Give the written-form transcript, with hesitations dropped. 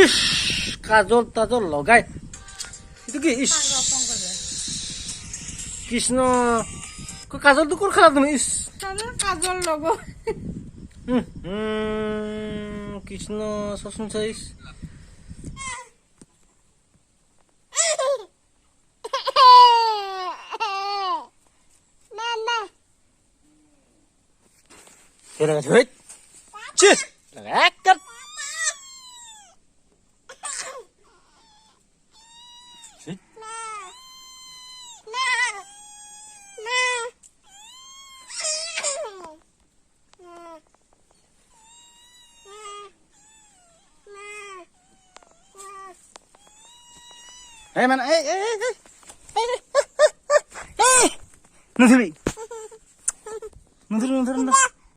Is কাজল তাজল লগাই এইটো কি ইস কৃষ্ণ কাজলটো ক'ত খালা তুমি ইস কাজল লগ কৃষ্ণ চচোন চাইছ ধৈত একদম Hey man, hey. Nudhuri.